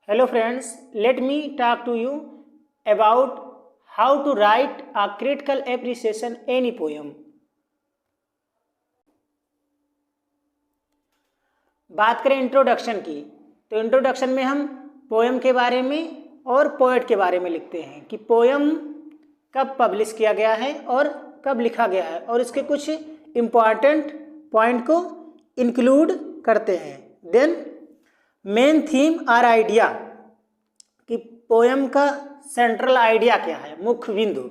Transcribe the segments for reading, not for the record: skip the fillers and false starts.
Hello friends, let me talk to you about how to write a critical appreciation any poem. बात करें introduction की, तो introduction में हम पोएम के बारे में और पोएट के बारे में लिखते हैं कि पोएम कब पब्लिश किया गया है और कब लिखा गया है, और इसके कुछ इम्पॉर्टेंट पॉइंट को इंक्लूड करते हैं। देन मेन थीम और आइडिया कि पोएम का सेंट्रल आइडिया क्या है, मुख्य बिंदु,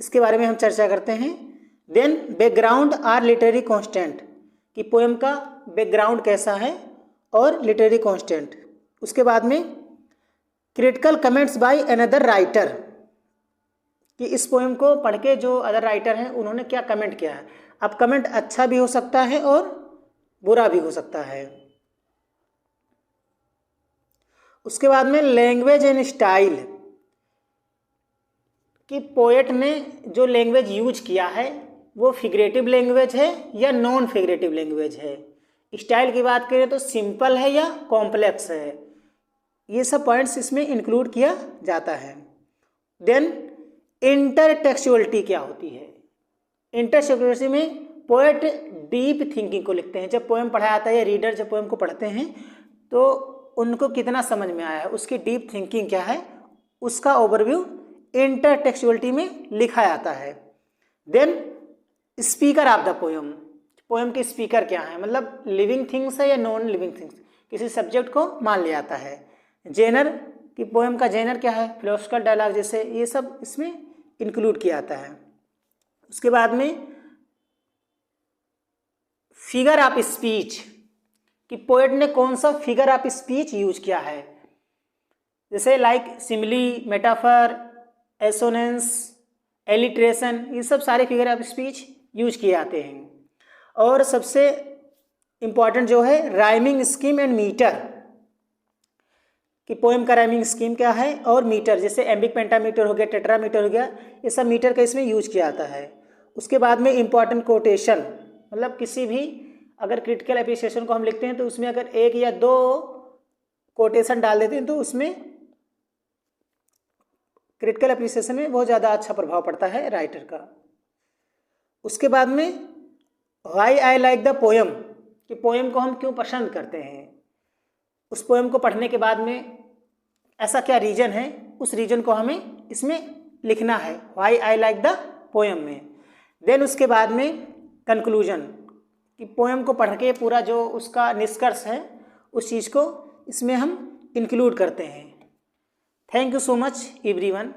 इसके बारे में हम चर्चा करते हैं। देन बैकग्राउंड और लिटरेरी कॉन्स्टेंट कि पोएम का बैकग्राउंड कैसा है और लिटरेरी कॉन्स्टेंट। उसके बाद में critical comments by another writer कि इस पोएम को पढ़ के जो अदर राइटर हैं उन्होंने क्या कमेंट किया है। अब कमेंट अच्छा भी हो सकता है और बुरा भी हो सकता है। उसके बाद में लैंग्वेज एंड स्टाइल कि पोएट ने जो लैंग्वेज यूज किया है वो फिगरेटिव लैंग्वेज है या नॉन फिगरेटिव लैंग्वेज है। स्टाइल की बात करें तो सिंपल है या कॉम्प्लेक्स है। ये सब पॉइंट्स इसमें इंक्लूड किया जाता है। देन इंटरटेक्चुअलिटी क्या होती है। इंटरटेक्चुअलिटी में पोएट डीप थिंकिंग को लिखते हैं। जब पोएम पढ़ाया जाता है या रीडर जब पोएम को पढ़ते हैं तो उनको कितना समझ में आया है, उसकी डीप थिंकिंग क्या है, उसका ओवरव्यू इंटरटेक्चुअलिटी में लिखा जाता है। Then speaker of the poem, poem के स्पीकर क्या है, मतलब लिविंग थिंग्स है या नॉन लिविंग थिंग्स, किसी सब्जेक्ट को मान लिया जाता है। जेनर कि पोएम का जेनर क्या है, फिलोसॉफिकल डायलॉग जैसे, ये सब इसमें इंक्लूड किया जाता है। उसके बाद में फिगर ऑफ स्पीच कि पोएट ने कौन सा फिगर ऑफ स्पीच यूज किया है, जैसे like simile, metaphor, assonance, alliteration, ये सब सारे फिगर ऑफ स्पीच यूज किए जाते हैं। और सबसे इम्पॉर्टेंट जो है राइमिंग स्कीम एंड मीटर कि पोएम का राइमिंग स्कीम क्या है और मीटर, जैसे एम्बिक पेंटामीटर हो गया, टेट्रामीटर हो गया, ये सब मीटर का इसमें यूज किया जाता है। उसके बाद में इम्पॉर्टेंट कोटेशन, मतलब किसी भी अगर क्रिटिकल एप्रिसिएशन को हम लिखते हैं तो उसमें अगर एक या दो कोटेशन डाल देते हैं तो उसमें क्रिटिकल एप्रिसिएशन में बहुत ज़्यादा अच्छा प्रभाव पड़ता है राइटर का। उसके बाद में why I like the poem कि पोएम को हम क्यों पसंद करते हैं। उस पोएम को पढ़ने के बाद में ऐसा क्या रीजन है, उस रीजन को हमें इसमें लिखना है why I like the poem में। देन उसके बाद में कंक्लूजन कि पोएम को पढ़ के पूरा जो उसका निष्कर्ष है उस चीज़ को इसमें हम इंक्लूड करते हैं। Thank you so much everyone.